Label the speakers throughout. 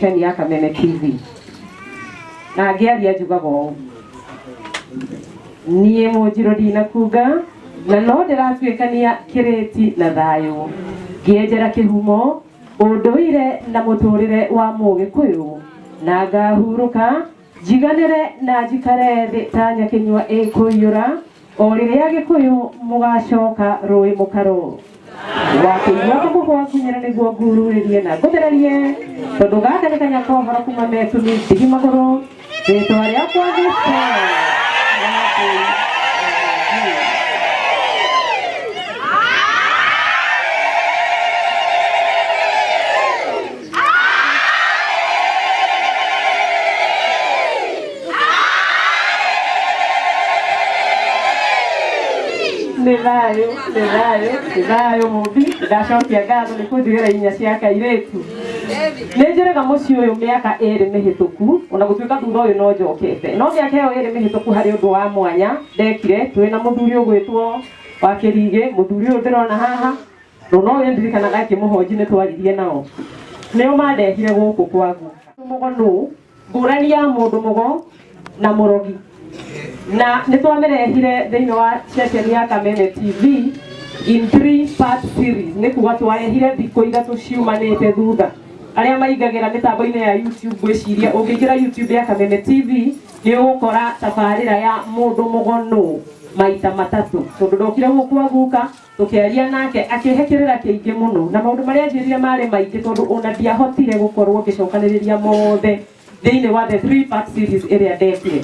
Speaker 1: cheni ya Kameme TV na ngiaria njugago nie Munjiro ndina kuga na no ndiratuikania kireti na thayo ngienjera kihumo unduire na muturire wa Mugikuyu na ngahuruka jiganire na jikare thi ta nyakinywa ikuyura o riria Gikuyu mugacoka rui mukaro wakinywa kuhwa kunyera niguo ngururirie na nguthererie tondu gaka ni kanya kohora kuma metu ni ndigi maguru ritwa riakwa Gĩko Nĩthayo muthi ndacokia ngatho nĩ kũnjigĩra inya cia kairĩtu nĩnjĩraga mũciĩ ũyũ mĩaka 2 mĩhĩtũku ona gũtuĩka thutha ũyũ no njokete no mĩaka ĩyo 2 mĩhĩtũku harĩ ũndũ wa mwanya ndekire twĩna mũthuri ũgwĩtwo wa Kĩrigĩ mũthuri ũyũ ndĩrona haha no ndirikanaga akĩmũhonji nĩ twaririe nao nĩo mandehire gũkũ kwangu mũgo ngũrani ya mũndũ mũgo na mũrogi na nitwamerehire thĩinĩ wa session ya Kameme TV in 3-part series nĩ kuga twarehire thikũ ithatũ ciumanĩte thutha arĩa maingagĩra mĩtambo-inĩ ya YouTube gwĩciria ũngĩingĩra YouTube ya Kameme TV nĩ ũgũkora tabarĩra ya mũndũ mũgo maita matatũ tondũ ndokire gũkũ guka tũkĩaria nake akĩhe kĩrĩra kĩingĩ mũno na maũndũ marĩa njĩrire marĩ maingĩ tondũ ona ndiahotire gũkorwo ngĩcokanĩrĩria mothe thĩinĩ wa the 3-part series ĩrĩa ndekire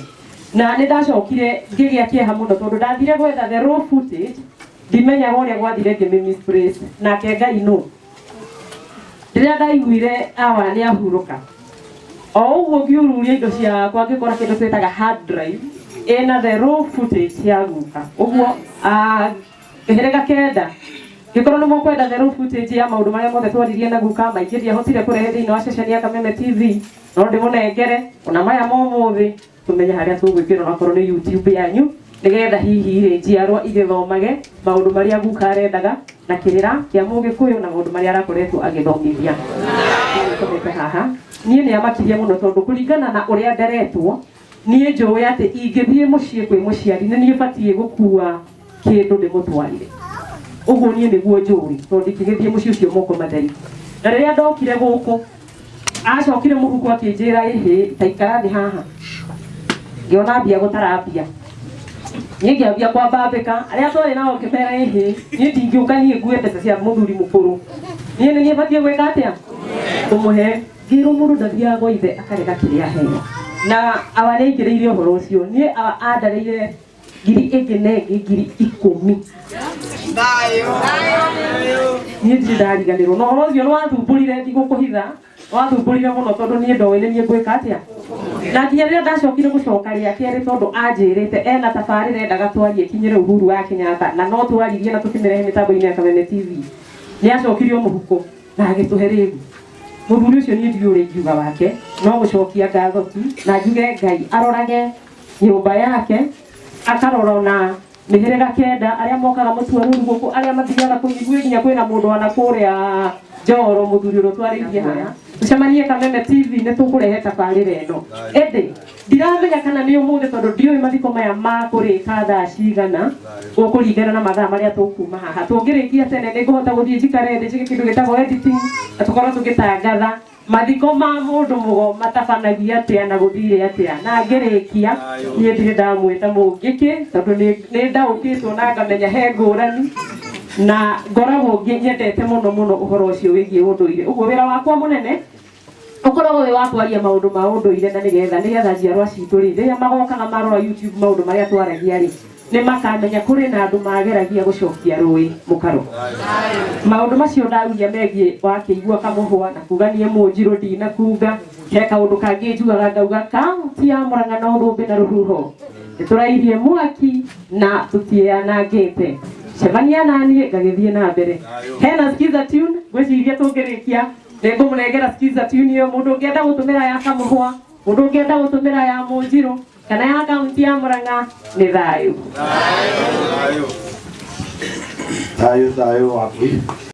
Speaker 1: na nĩndacokire ngĩgĩa kĩeha mũno tondũ ndathire gwetha the raw footage ndimenyaga ũrĩa gwathire ngĩmisplace nake Ngai rĩrĩa ndaiguire awa nĩ ahurũka o ũguo ngĩururia indo ciakwa ngĩkora kĩndũ twĩtaga hard drive ĩna the raw footage ya guka ũguo kĩhĩrĩga kenda ngĩkorwo nĩ mũkwenda the raw footage ya maũndũ marĩa mothe twaririe na guka maingĩ ndiahotire kũrehe thĩinĩ wa session ya Kameme TV no ndĩmũnengere ona maya momũthĩ tumenye harĩa tũgwĩkĩra onakorwo nĩ YouTube yanyu nĩgetha hihi njiarwa igĩthomage maũndũ marĩa guka arendaga na kĩrĩra kĩa Mũgĩkũyũ na maũndũ marĩa arakoretwo agĩthomithia haha niĩ nĩ amakirie mũno tondũ kũringana na ũrĩa nderetwo niĩ njũĩ atĩ ingĩthiĩ mũciĩ kwĩ mũciari nĩ niĩ batiĩ gũkua kĩndũ ndĩmũtwarire ũguo niĩ nĩguo njũĩ tondũ ingĩgĩthiĩ mũciĩ ũcio moko matheri na rĩrĩa ndokire gũkũ acokire mũhuko akĩnjĩra ta ikara thĩ haha ngĩona mbia gũtara mbia niĩ ngĩambia kwambambĩka arĩa twarĩ nao ngĩmera niĩ ndingĩũka niĩ ngue mbeca cia mũthuri mũkũrũ niĩ nĩ niĩ batiĩ gwĩka atĩa kũmũhe ngĩrwo mũndũ ndathiaga gwa ithe akarega kĩrĩa aheo na awa nĩaingĩrĩire ũhoro ũcio niĩ andareire ngiri ĩngĩ na ĩngĩ ngiri 10 niĩ ndirĩ ndariganĩrwo na ũhoro ũcio nĩwathumbũrire ndigũkũhitha wathumbũrire mũno tondũ niĩ ndoĩ nĩ niĩ ngwĩka atĩa na nginya rĩrĩa ndacokire gũcoka rĩa kerĩ tondũ anjĩrĩte ena tabarĩra endaga twarie kinyĩre Uhuru wa Kenyatta na no twaririe na tũkĩmĩrehe mĩtambo-inĩ ya Kameme TV nĩ acokirio mũhuko na agĩtũhe rĩu mũthuri ũcio niĩ ndiũrĩ ingiuga wake no gũcokia ngatho tu na njuge Ngai arorage nyũmba yake akarora ona mĩhĩrĩga kenda arĩa mokaga mũtuanĩri gũkũ arĩa mathiaga kũnyiguo nginya kwĩna mũndũ wana kũrĩa Njoro mũthuri ũrĩa twarĩirie haya tucemanie Kameme TV nĩ tũkũrehe tabarĩra ĩno ĩndĩ ndiramenya kana nĩ ũmũthĩ tondũ ndiũĩ mathiko maya makũrĩka thaa cigana gũkũringana na mathaa marĩa tũkuma haha tũngĩrĩkia tene nĩ ngũhota gũthiĩ njikare njĩke kĩndũ gĩtagwo editing na tũkorwo tũgĩtangatha mathiko ma mũndũ mũgo matabanagia atĩa na gũthire atĩa na ngĩrĩkia niĩ ndirĩ ndamwĩta mũngĩkĩ tondũ nĩ ndaũkĩtwo na ngamenya he ngũrani na ngoragwo nyendete mũno ũhoro ũcio wĩgiĩ ũndũire ũguo wĩra wakwa mũnene ũkoragwo wĩ wa kwaria maũndũ ma ũndũire na nĩgetha njiarwa citũ rĩrĩa magokaga marora YouTube maũndũ marĩa twaragia nĩ makamenya kũrĩ na andũ mageragia gũcokia rũĩ mũkaro maũndũ macio ndarugia megiĩ wakĩigua kamũhwa na kuga niĩ Mũnjirũ ndinakuga he kaũndũ kangĩ njugaga ngauga kaunti ya Mũrang'a no thũmbĩ na rũhuho nĩtũrairie mwaki na tũtianangĩte cemania naniĩ ngagĩthiĩ na mbere hena skiza tune gwĩciria tũngĩrĩkia nĩngũmũnengera skiza tune ĩyo mũndũ ũngĩenda gũtũmĩra ya kamũhwa mũndũ ũngĩenda gũtũmĩra ya Mũnjirũ kana ya kaunti ya Mũrang'a nĩ thayũ thayũ waku